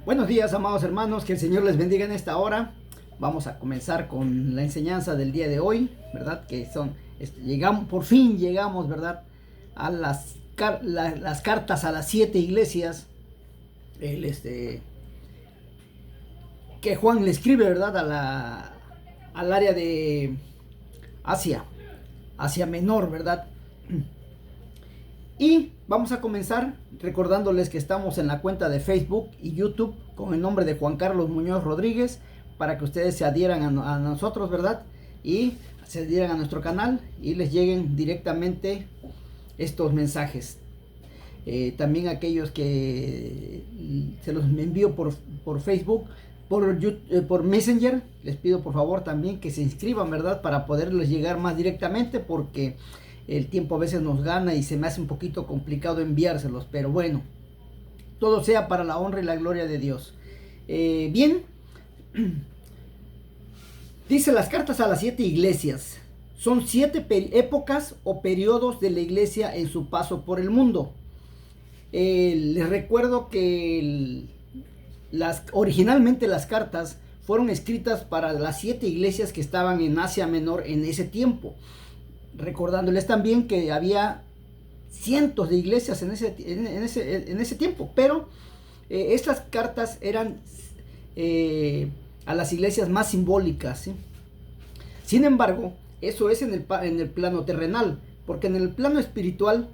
Buenos días, amados hermanos, que el Señor les bendiga en esta hora. Vamos a comenzar con la enseñanza del día de hoy, ¿verdad? Que son, llegamos, por fin llegamos, ¿verdad? A las cartas a las 7 iglesias, el, que Juan le escribe, ¿verdad? Al área de Asia Menor, ¿verdad? Y vamos a comenzar recordándoles que estamos en la cuenta de Facebook y YouTube con el nombre de Juan Carlos Muñoz Rodríguez, para que ustedes se adhieran a nosotros, ¿verdad? Y se adhieran a nuestro canal y les lleguen directamente estos mensajes. También aquellos que se los envío por Facebook, por Messenger, les pido por favor también que se inscriban, ¿verdad? Para poderles llegar más directamente, porque el tiempo a veces nos gana y se me hace un poquito complicado enviárselos, pero bueno, todo sea para la honra y la gloria de Dios. Bien, dice las cartas a las 7 iglesias. Son 7 épocas o periodos de la iglesia en su paso por el mundo. Les recuerdo que originalmente las cartas fueron escritas para las 7 iglesias que estaban en Asia Menor en ese tiempo. Recordándoles también que había cientos de iglesias en ese tiempo, pero estas cartas eran a las iglesias más simbólicas, ¿sí? Sin embargo, eso es en el plano terrenal, porque en el plano espiritual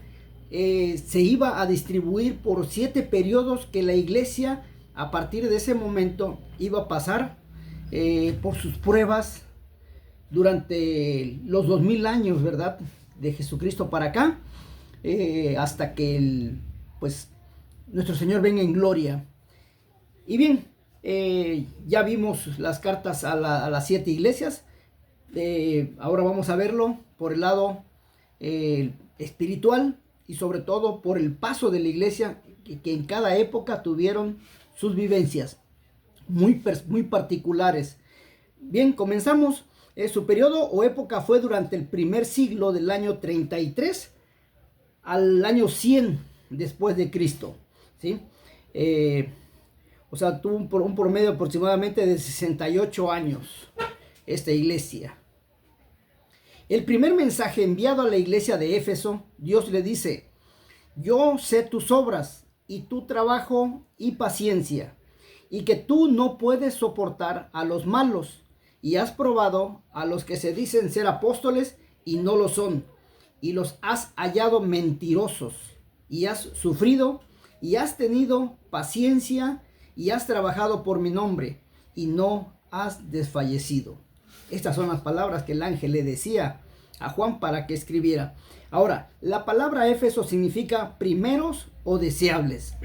se iba a distribuir por 7 periodos que la iglesia a partir de ese momento iba a pasar por sus pruebas durante los 2000 años, ¿verdad? De Jesucristo para acá, hasta que pues nuestro Señor venga en gloria. Y bien, ya vimos las cartas a las 7 iglesias. Ahora vamos a verlo por el lado espiritual, y sobre todo por el paso de la iglesia, que en cada época tuvieron sus vivencias muy particulares. Bien, comenzamos. Su periodo o época fue durante el primer siglo, del año 33 al año 100 después de Cristo, ¿sí? O sea, tuvo un promedio aproximadamente de 68 años esta iglesia. El primer mensaje enviado a la iglesia de Éfeso, Dios le dice: yo sé tus obras y tu trabajo y paciencia, y que tú no puedes soportar a los malos, y has probado a los que se dicen ser apóstoles y no lo son, y los has hallado mentirosos, y has sufrido y has tenido paciencia y has trabajado por mi nombre y no has desfallecido. Estas son las palabras que el ángel le decía a Juan para que escribiera. Ahora, la palabra Éfeso significa primeros o deseables.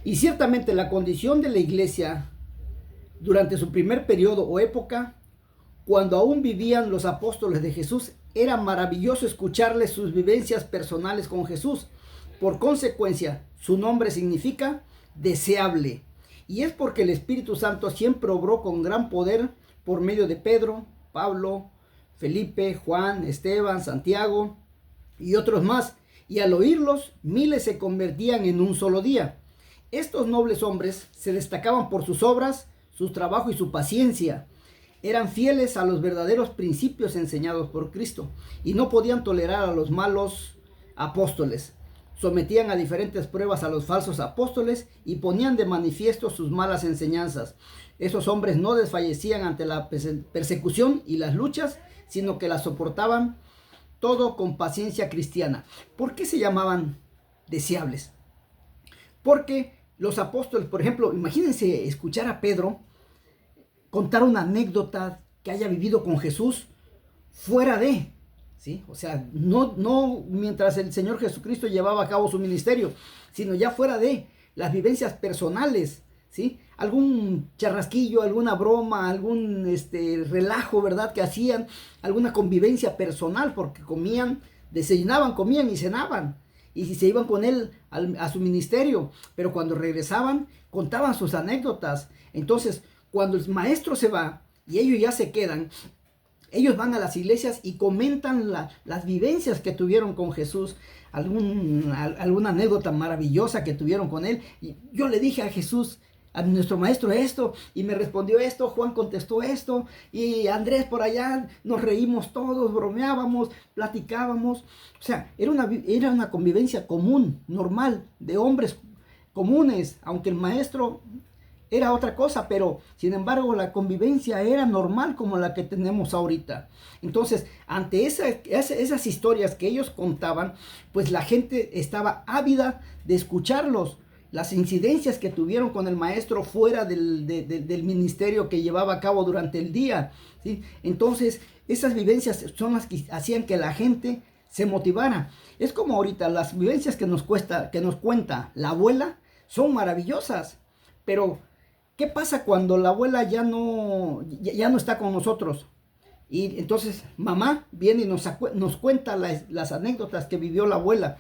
Y ciertamente la condición de la iglesia durante su primer periodo o época, cuando aún vivían los apóstoles de Jesús, era maravilloso escucharles sus vivencias personales con Jesús. Por consecuencia, su nombre significa deseable. Y es porque el Espíritu Santo siempre obró con gran poder por medio de Pedro, Pablo, Felipe, Juan, Esteban, Santiago y otros más. Y al oírlos, miles se convertían en un solo día. Estos nobles hombres se destacaban por sus obras, su trabajo y su paciencia. Eran fieles a los verdaderos principios enseñados por Cristo y no podían tolerar a los malos apóstoles. Sometían a diferentes pruebas a los falsos apóstoles y ponían de manifiesto sus malas enseñanzas. Esos hombres no desfallecían ante la persecución y las luchas, sino que las soportaban todo con paciencia cristiana. ¿Por qué se llamaban deseables? Porque los apóstoles, por ejemplo, imagínense escuchar a Pedro contar una anécdota que haya vivido con Jesús fuera de, ¿sí? O sea, no mientras el Señor Jesucristo llevaba a cabo su ministerio, sino ya fuera de las vivencias personales, ¿sí? Algún charrasquillo, alguna broma, algún relajo, ¿verdad? Que hacían, alguna convivencia personal, porque comían, desayunaban, comían y cenaban. Y si se iban con él a su ministerio, pero cuando regresaban, contaban sus anécdotas. Entonces, cuando el maestro se va y ellos ya se quedan, Ellos van a las iglesias y comentan las vivencias que tuvieron con Jesús, alguna anécdota maravillosa que tuvieron con él. Y yo le dije a Jesús, a nuestro maestro, esto, y me respondió esto, Juan contestó esto, y Andrés por allá, nos reímos todos, bromeábamos, platicábamos. O sea, era una convivencia común, normal, de hombres comunes, aunque el maestro era otra cosa, pero sin embargo la convivencia era normal como la que tenemos ahorita. Entonces, ante esas historias que ellos contaban, pues la gente estaba ávida de escucharlos. Las incidencias que tuvieron con el maestro fuera del ministerio que llevaba a cabo durante el día, ¿sí? Entonces, esas vivencias son las que hacían que la gente se motivara. Es como ahorita, las vivencias que nos cuenta la abuela son maravillosas, pero ¿qué pasa cuando la abuela ya no está con nosotros? Y entonces mamá viene y nos cuenta las anécdotas que vivió la abuela.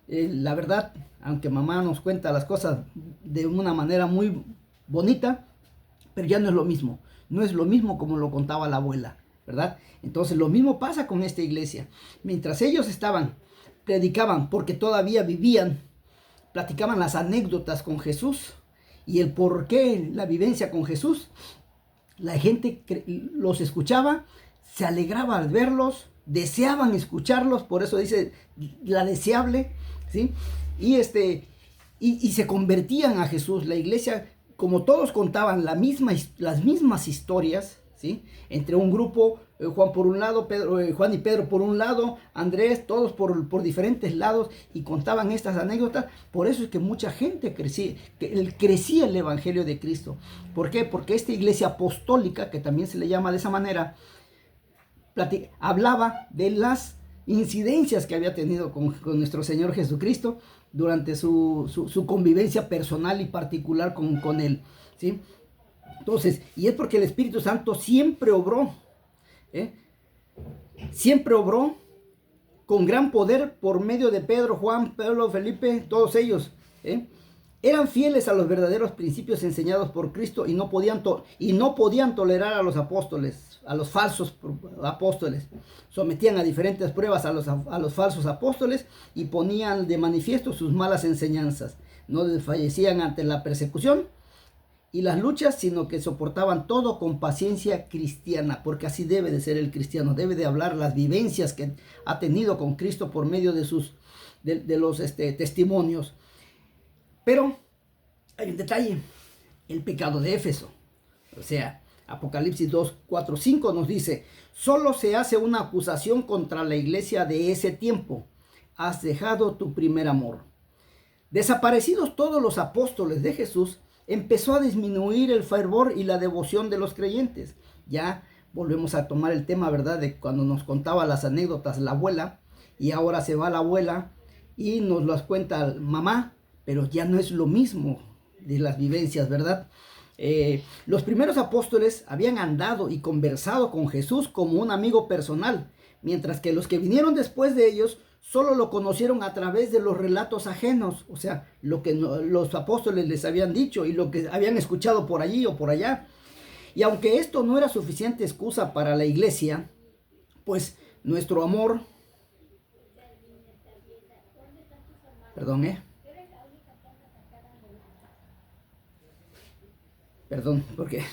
La verdad, aunque mamá nos cuenta las cosas de una manera muy bonita, pero ya no es lo mismo. No es lo mismo como lo contaba la abuela, ¿verdad? Entonces lo mismo pasa con esta iglesia. Mientras ellos predicaban porque todavía vivían, platicaban las anécdotas con Jesús y el por qué la vivencia con Jesús, la gente los escuchaba, se alegraba al verlos, deseaban escucharlos, por eso dice la deseable, ¿sí? Y se convertían a Jesús. La iglesia, como todos contaban las mismas historias, ¿sí? Entre un grupo, Juan por un lado, Juan y Pedro por un lado, Andrés, todos por diferentes lados, y contaban estas anécdotas. Por eso es que mucha gente crecía el evangelio de Cristo. ¿Por qué? Porque esta iglesia apostólica, que también se le llama de esa manera, hablaba de las incidencias que había tenido con nuestro Señor Jesucristo durante su convivencia personal y particular con Él, ¿sí? Entonces, y es porque el Espíritu Santo siempre obró, siempre obró con gran poder por medio de Pedro, Juan, Pablo, Felipe, todos ellos, eran fieles a los verdaderos principios enseñados por Cristo y no podían tolerar a los apóstoles, a los falsos apóstoles. Sometían a diferentes pruebas a los falsos apóstoles y ponían de manifiesto sus malas enseñanzas. No desfallecían ante la persecución y las luchas, sino que soportaban todo con paciencia cristiana, porque así debe de ser el cristiano. Debe de hablar las vivencias que ha tenido con Cristo por medio de los testimonios. Pero hay un detalle: el pecado de Éfeso. O sea, Apocalipsis 2, 4, 5 nos dice: solo se hace una acusación contra la iglesia de ese tiempo. Has dejado tu primer amor. Desaparecidos todos los apóstoles de Jesús, empezó a disminuir el fervor y la devoción de los creyentes. Ya volvemos a tomar el tema, ¿verdad?, de cuando nos contaba las anécdotas la abuela, y ahora se va la abuela y nos las cuenta mamá, pero ya no es lo mismo de las vivencias, ¿verdad? Los primeros apóstoles habían andado y conversado con Jesús como un amigo personal, mientras que los que vinieron después de ellos solo lo conocieron a través de los relatos ajenos, o sea, lo que los apóstoles les habían dicho y lo que habían escuchado por allí o por allá. Y aunque esto no era suficiente excusa para la iglesia, pues nuestro amor, porque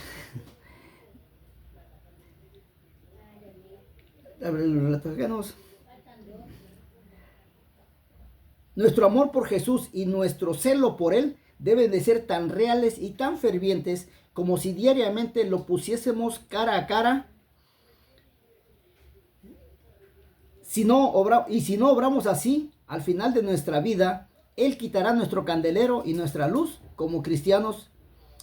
nuestro amor por Jesús y nuestro celo por Él deben de ser tan reales y tan fervientes como si diariamente lo pusiésemos cara a cara. Si no obramos así, al final de nuestra vida, Él quitará nuestro candelero y nuestra luz como cristianos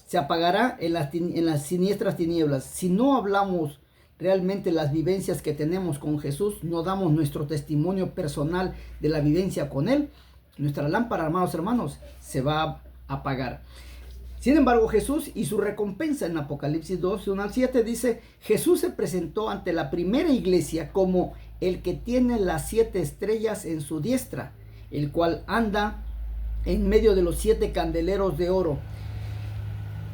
se apagará en las siniestras tinieblas. Si no hablamos realmente las vivencias que tenemos con Jesús, no damos nuestro testimonio personal de la vivencia con Él, nuestra lámpara, hermanos, se va a apagar. Sin embargo, Jesús y su recompensa en Apocalipsis 2, 1 al 7 dice: Jesús se presentó ante la primera iglesia como el que tiene las 7 estrellas en su diestra, el cual anda en medio de los 7 candeleros de oro.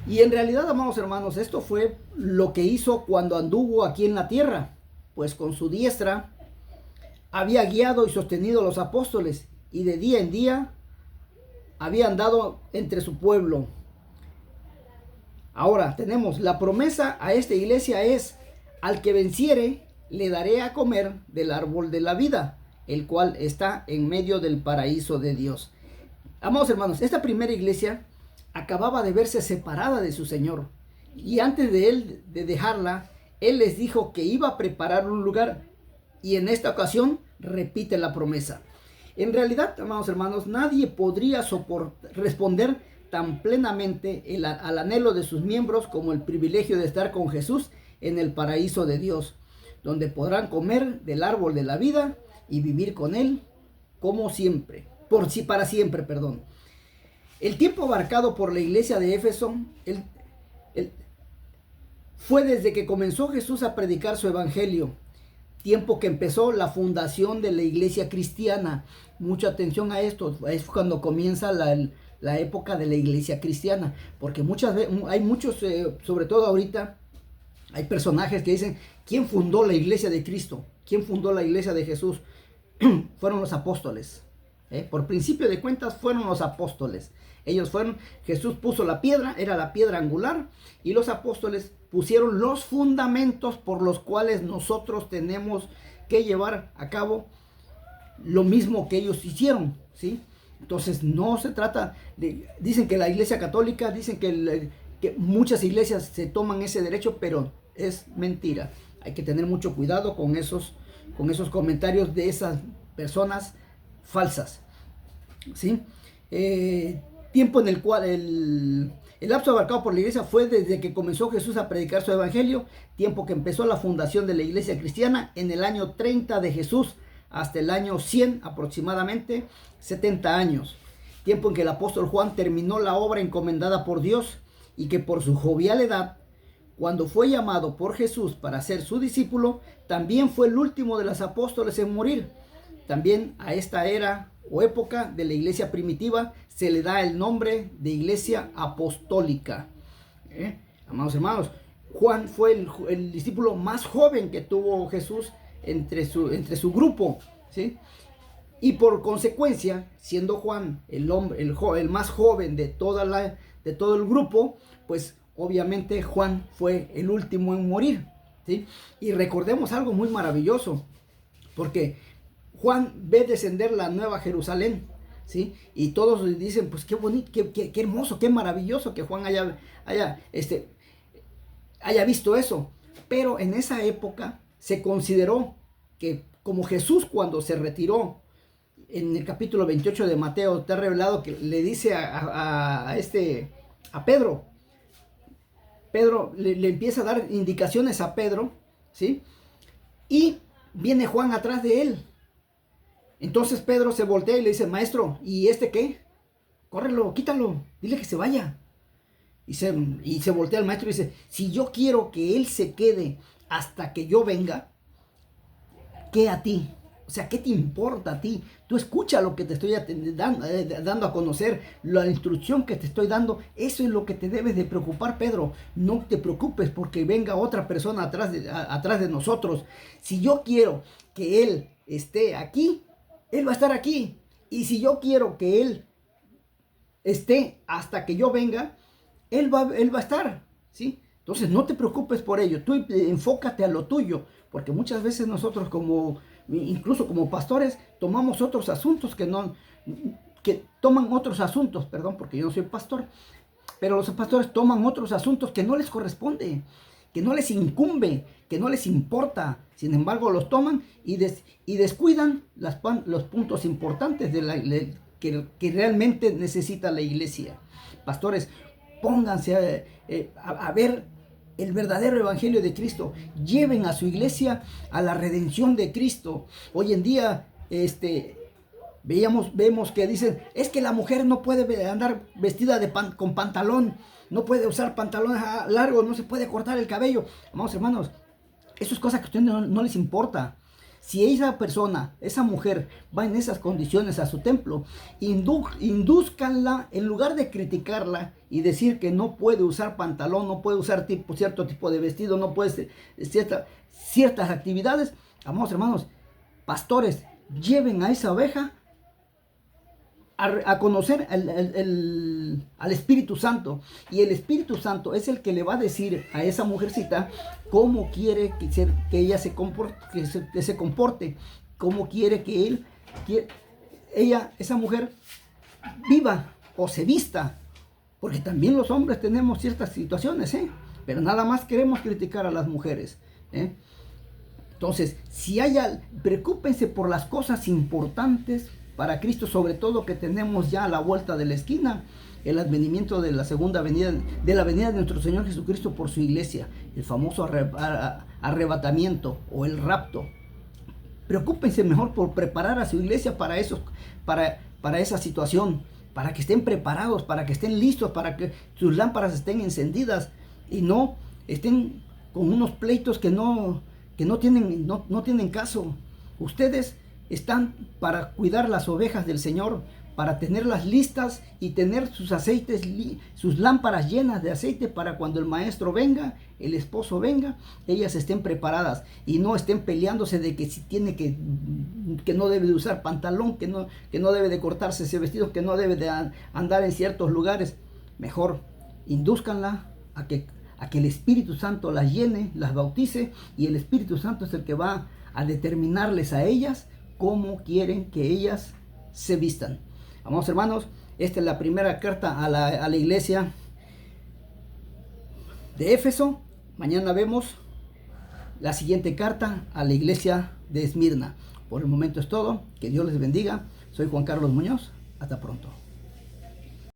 Y en realidad, amados hermanos, esto fue lo que hizo cuando anduvo aquí en la tierra. pues con su diestra había guiado y sostenido a los apóstoles, y de día en día había andado entre su pueblo. Ahora tenemos la promesa a esta iglesia es: al que venciere le daré a comer del árbol de la vida, el cual está en medio del paraíso de Dios. Amados hermanos, esta primera iglesia acababa de verse separada de su Señor, y antes de dejarla, Él les dijo que iba a preparar un lugar, y en esta ocasión repite la promesa. En realidad, amados hermanos, nadie podría responder tan plenamente al anhelo de sus miembros como el privilegio de estar con Jesús en el paraíso de Dios, donde podrán comer del árbol de la vida y vivir con Él como siempre, para siempre, perdón. El tiempo abarcado por la iglesia de Éfeso fue desde que comenzó Jesús a predicar su evangelio, tiempo que empezó la fundación de la iglesia cristiana. Mucha atención a esto, es cuando comienza la época de la iglesia cristiana, porque hay muchos, sobre todo ahorita, hay personajes que dicen: ¿quién fundó la iglesia de Cristo? ¿Quién fundó la iglesia de Jesús? Fueron los apóstoles. Por principio de cuentas fueron los apóstoles. Jesús puso la piedra, era la piedra angular, y los apóstoles pusieron los fundamentos por los cuales nosotros tenemos que llevar a cabo lo mismo que ellos hicieron, ¿sí? Entonces no se trata dicen que la iglesia católica, dicen que muchas iglesias se toman ese derecho, pero es mentira. Hay que tener mucho cuidado con esos comentarios de esas personas falsas, ¿sí? Tiempo en el cual el lapso abarcado por la iglesia fue desde que comenzó Jesús a predicar su evangelio, tiempo que empezó la fundación de la iglesia cristiana en el año 30 de Jesús hasta el año 100, aproximadamente 70 años. Tiempo en que el apóstol Juan terminó la obra encomendada por Dios, y que por su jovial edad, cuando fue llamado por Jesús para ser su discípulo, también fue el último de los apóstoles en morir. También a esta era o época de la iglesia primitiva se le da el nombre de iglesia apostólica. Amados hermanos, Juan fue el discípulo más joven que tuvo Jesús entre su grupo, ¿sí? Y por consecuencia, siendo Juan el más joven de todo el grupo, pues obviamente Juan fue el último en morir, ¿sí? Y recordemos algo muy maravilloso, porque Juan ve descender la nueva Jerusalén, ¿sí? Y todos dicen: pues qué bonito, qué hermoso, qué maravilloso que Juan haya visto eso. Pero en esa época se consideró que, como Jesús cuando se retiró, en el capítulo 28 de Mateo está revelado que le dice a Pedro, le empieza a dar indicaciones a Pedro, ¿sí? Y viene Juan atrás de él. Entonces Pedro se voltea y le dice: maestro, ¿y este qué? Córrelo, quítalo, dile que se vaya. Y se voltea el maestro y dice: si yo quiero que él se quede hasta que yo venga, ¿qué a ti? O sea, ¿qué te importa a ti? Tú escucha lo que te estoy dando a conocer, la instrucción que te estoy dando. Eso es lo que te debes de preocupar, Pedro. No te preocupes porque venga otra persona atrás de nosotros. Si yo quiero que él esté aquí, él va a estar aquí. Y si yo quiero que él esté hasta que yo venga, él va a estar, ¿sí? Entonces no te preocupes por ello. Tú enfócate a lo tuyo. Porque muchas veces nosotros incluso como pastores, tomamos otros asuntos porque yo no soy pastor, pero los pastores toman otros asuntos que no les corresponde, que no les incumbe, que no les importa. Sin embargo, los toman y descuidan los puntos importantes que realmente necesita la iglesia. Pastores, pónganse a ver el verdadero evangelio de Cristo. Lleven a su iglesia a la redención de Cristo. Hoy en día vemos que dicen: es que la mujer no puede andar vestida con pantalón, no puede usar pantalones largos, no se puede cortar el cabello. Amados hermanos, eso es cosa que a ustedes no les importa. Si esa persona, esa mujer, va en esas condiciones a su templo, indúzcanla, en lugar de criticarla y decir que no puede usar pantalón, no puede usar cierto tipo de vestido, no puede ser ciertas actividades. Amados hermanos, pastores, lleven a esa oveja a conocer al Espíritu Santo, y el Espíritu Santo es el que le va a decir a esa mujercita cómo quiere que ella se comporte, cómo quiere que esa mujer viva o se vista, porque también los hombres tenemos ciertas situaciones, pero nada más queremos criticar a las mujeres. Entonces, preocúpense por las cosas importantes para Cristo, sobre todo que tenemos ya a la vuelta de la esquina el advenimiento de la segunda venida, de la venida de nuestro Señor Jesucristo por su iglesia, el famoso arrebatamiento o el rapto. Preocúpense mejor por preparar a su iglesia para esa situación, para que estén preparados, para que estén listos, para que sus lámparas estén encendidas y no estén con unos pleitos que no tienen caso. Ustedes están para cuidar las ovejas del Señor, para tenerlas listas y tener sus aceites, sus lámparas llenas de aceite, para cuando el maestro venga, el esposo venga, ellas estén preparadas y no estén peleándose de que si tiene que no debe de usar pantalón, que no debe de cortarse ese vestido, que no debe de andar en ciertos lugares. Mejor indúzcanla a que el Espíritu Santo las llene, las bautice, y el Espíritu Santo es el que va a determinarles a ellas cómo quieren que ellas se vistan. Amados hermanos, esta es la primera carta a la iglesia de Éfeso. Mañana vemos la siguiente carta a la iglesia de Esmirna. Por el momento es todo. Que Dios les bendiga. Soy Juan Carlos Muñoz. Hasta pronto.